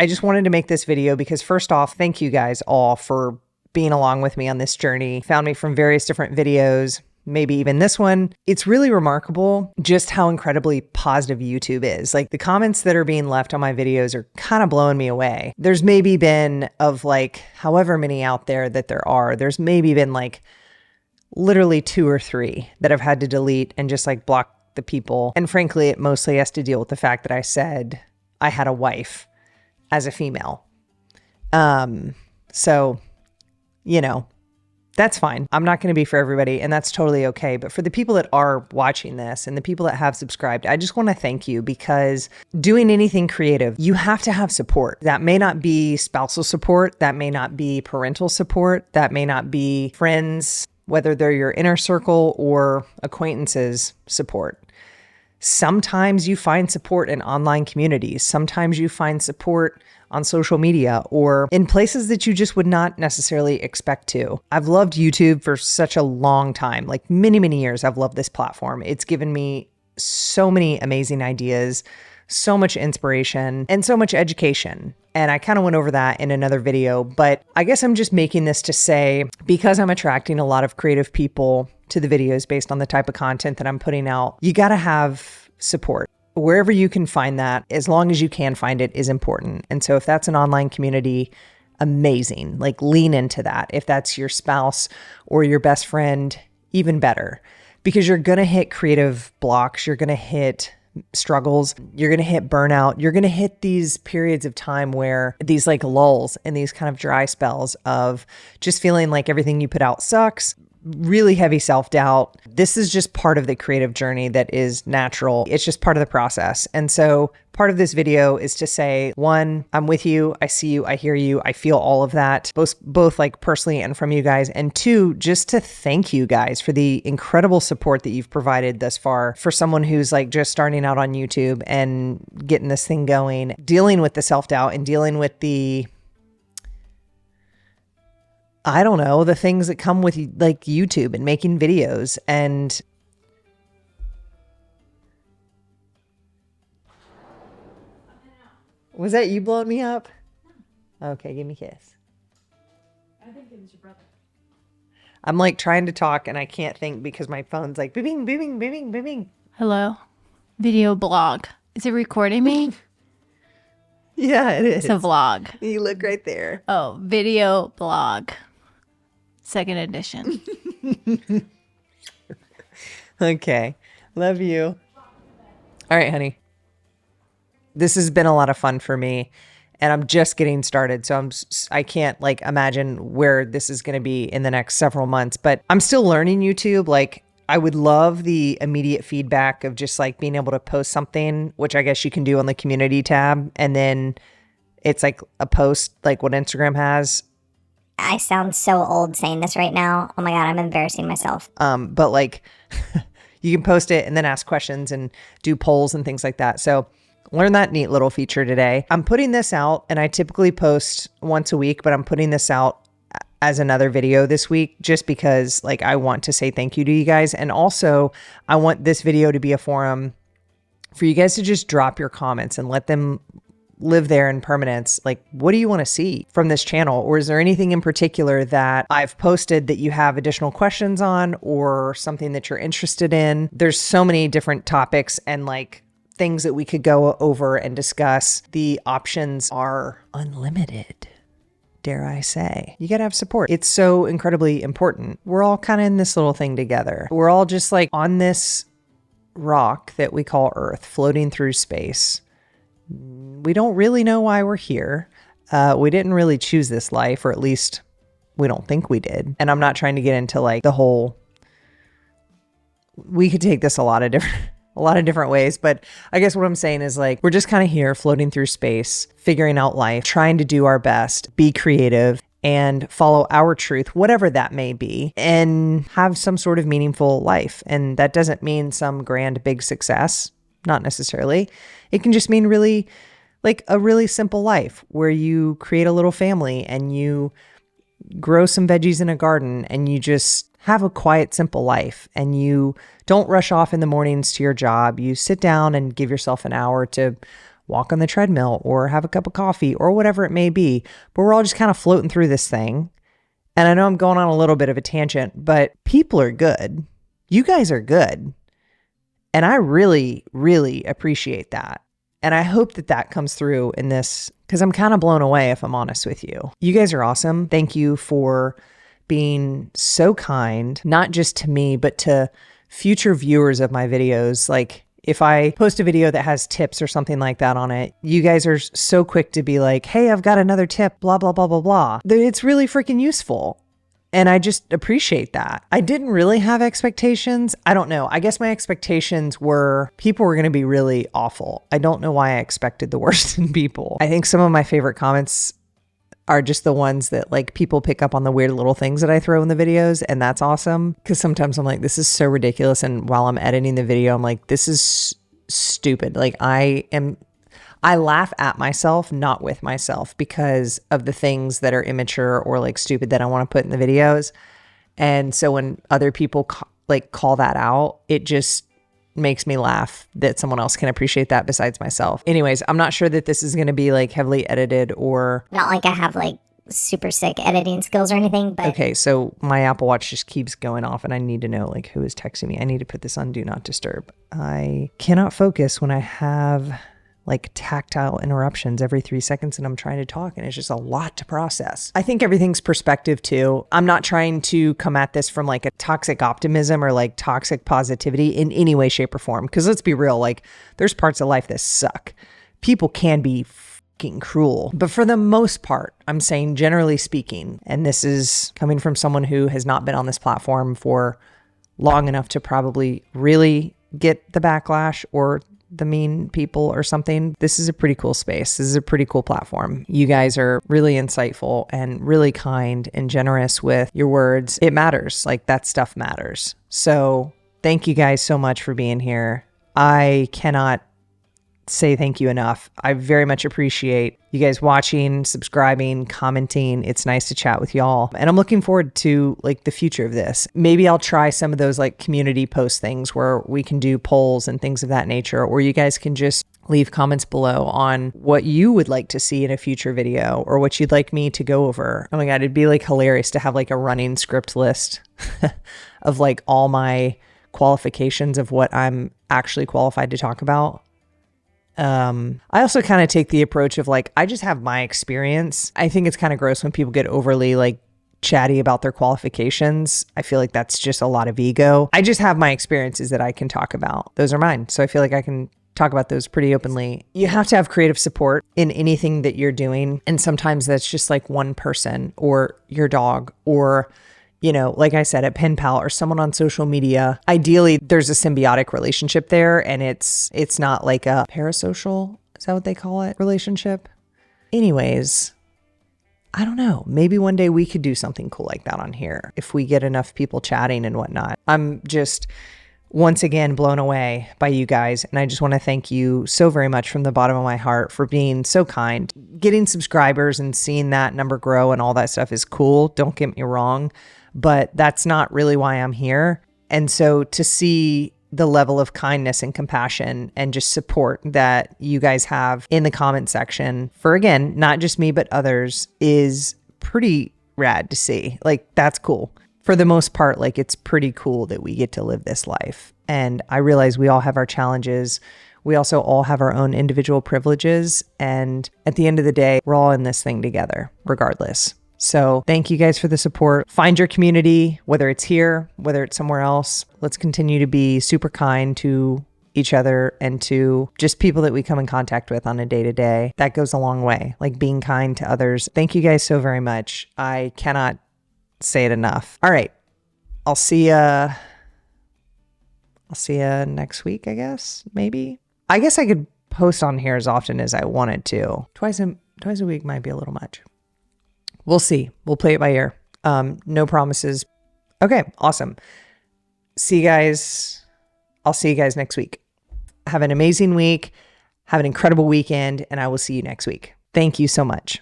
I just wanted to make this video because first off, thank you guys all for being along with me on this journey. Found me from various different videos, maybe even this one. It's really remarkable just how incredibly positive YouTube is. Like the comments that are being left on my videos are kind of blowing me away. There's maybe been of like however many out there that there are, there's maybe been like literally 2 or 3 that I've had to delete and just like block the people. And frankly, it mostly has to deal with the fact that I said I had a wife as a female. So, you know, that's fine. I'm not going to be for everybody, and that's totally okay. But for the people that are watching this and the people that have subscribed, I just want to thank you, because doing anything creative, you have to have support. That may not be spousal support. That may not be parental support. That may not be friends, whether they're your inner circle or acquaintances support. Sometimes you find support in online communities. Sometimes you find support on social media or in places that you just would not necessarily expect to. I've loved YouTube for such a long time, like many, many years. I've loved this platform. It's given me so many amazing ideas, so much inspiration, and so much education. And I kind of went over that in another video, but I guess I'm just making this to say, because I'm attracting a lot of creative people to the videos based on the type of content that I'm putting out, you got to have support. Wherever you can find that, as long as you can find it, is important. And so if that's an online community, amazing. Like lean into that. If that's your spouse or your best friend, even better, because you're going to hit creative blocks. You're going to hit struggles. You're going to hit burnout. You're going to hit these periods of time where these like lulls and these kind of dry spells of just feeling like everything you put out sucks. Really heavy self-doubt. This is just part of the creative journey that is natural. It's just part of the process. And so part of this video is to say, 1, I'm with you. I see you. I hear you. I feel all of that, both like personally and from you guys. And 2, just to thank you guys for the incredible support that you've provided thus far for someone who's like just starting out on YouTube and getting this thing going, dealing with the self-doubt and dealing with the, I don't know, the things that come with like YouTube and making videos. And was that you blowing me up? Okay, give me a kiss. I think it was your brother. I'm like trying to talk and I can't think because my phone's like booping, booping, booping, booping. Hello? Video blog. Is it recording me? Yeah, it is. It's a vlog. You look right there. Oh, video blog. 2nd edition. Okay. Love you. All right, honey. This has been a lot of fun for me and I'm just getting started. So I can't like imagine where this is going to be in the next several months, but I'm still learning YouTube. Like I would love the immediate feedback of just like being able to post something, which I guess you can do on the community tab. And then it's like a post like what Instagram has. I sound so old saying this right now. Oh my God, I'm embarrassing myself. But like you can post it and then ask questions and do polls and things like that. So learn that neat little feature today. I'm putting this out and I typically post once a week, but I'm putting this out as another video this week just because like I want to say thank you to you guys. And also I want this video to be a forum for you guys to just drop your comments and let them live there in permanence. Like, what do you want to see from this channel? Or is there anything in particular that I've posted that you have additional questions on or something that you're interested in? There's so many different topics and like things that we could go over and discuss. The options are unlimited, dare I say. You got to have support. It's so incredibly important. We're all kind of in this little thing together. We're all just like on this rock that we call Earth, floating through space. We don't really know why we're here. We didn't really choose this life, or at least we don't think we did. And I'm not trying to get into like the whole, we could take this a lot of different ways, but I guess what I'm saying is like, we're just kind of here floating through space, figuring out life, trying to do our best, be creative and follow our truth, whatever that may be, and have some sort of meaningful life. And that doesn't mean some grand, big success. Not necessarily. It can just mean really like a really simple life where you create a little family and you grow some veggies in a garden and you just have a quiet, simple life and you don't rush off in the mornings to your job. You sit down and give yourself an hour to walk on the treadmill or have a cup of coffee or whatever it may be. But we're all just kind of floating through this thing. And I know I'm going on a little bit of a tangent, but people are good. You guys are good. And I really, really appreciate that. And I hope that that comes through in this, because I'm kind of blown away, if I'm honest with you. You guys are awesome. Thank you for being so kind, not just to me, but to future viewers of my videos. Like if I post a video that has tips or something like that on it, you guys are so quick to be like, hey, I've got another tip, blah, blah, blah, blah, blah. It's really freaking useful. And I just appreciate that. I didn't really have expectations. I don't know. I guess my expectations were people were going to be really awful. I don't know why I expected the worst in people. I think some of my favorite comments are just the ones that like people pick up on the weird little things that I throw in the videos. And that's awesome. Because sometimes I'm like, this is so ridiculous. And while I'm editing the video, I'm like, this is stupid. Like I laugh at myself, not with myself, because of the things that are immature or like stupid that I want to put in the videos. And so when other people call that out, it just makes me laugh that someone else can appreciate that besides myself. Anyways, I'm not sure that this is going to be like heavily edited or... Not like I have like super sick editing skills or anything, but... Okay, so my Apple Watch just keeps going off and I need to know like who is texting me. I need to put this on Do Not Disturb. I cannot focus when I have like tactile interruptions every 3 seconds and I'm trying to talk and it's just a lot to process. I think everything's perspective too. I'm not trying to come at this from like a toxic optimism or like toxic positivity in any way, shape or form. Cause let's be real, like there's parts of life that suck. People can be fucking cruel, but for the most part, I'm saying generally speaking, and this is coming from someone who has not been on this platform for long enough to probably really get the backlash or the mean people or something. This is a pretty cool space. This is a pretty cool platform. You guys are really insightful and really kind and generous with your words. It matters. Like that stuff matters. So thank you guys so much for being here. I cannot say thank you enough. I very much appreciate you guys watching, subscribing, commenting. It's nice to chat with y'all. And I'm looking forward to like the future of this. Maybe I'll try some of those like community post things where we can do polls and things of that nature, or you guys can just leave comments below on what you would like to see in a future video or what you'd like me to go over. Oh my God, it'd be like hilarious to have like a running script list of like all my qualifications of what I'm actually qualified to talk about. I also kind of take the approach of like, I just have my experience. I think it's kind of gross when people get overly like chatty about their qualifications. I feel like that's just a lot of ego. I just have my experiences that I can talk about. Those are mine. So I feel like I can talk about those pretty openly. You have to have creative support in anything that you're doing. And sometimes that's just like one person or your dog or, you know, like I said, a pen pal or someone on social media. Ideally, there's a symbiotic relationship there and it's not like a parasocial, is that what they call it, relationship? Anyways, I don't know. Maybe one day we could do something cool like that on here if we get enough people chatting and whatnot. I'm just once again blown away by you guys. And I just want to thank you so very much from the bottom of my heart for being so kind. Getting subscribers and seeing that number grow and all that stuff is cool. Don't get me wrong. But that's not really why I'm here. And so to see the level of kindness and compassion and just support that you guys have in the comment section for, again, not just me, but others is pretty rad to see. Like, that's cool. For the most part, like, it's pretty cool that we get to live this life. And I realize we all have our challenges. We also all have our own individual privileges. And at the end of the day, we're all in this thing together, regardless. So thank you guys for the support. Find your community, whether it's here, whether it's somewhere else. Let's continue to be super kind to each other and to just people that we come in contact with on a day-to-day. That goes a long way, like being kind to others. Thank you guys so very much. I cannot say it enough. All right. I'll see ya next week, I guess, maybe. I guess I could post on here as often as I wanted to. Twice a week might be a little much. We'll see. We'll play it by ear. No promises. Okay, awesome. See you guys. I'll see you guys next week. Have an amazing week. Have an incredible weekend, and I will see you next week. Thank you so much.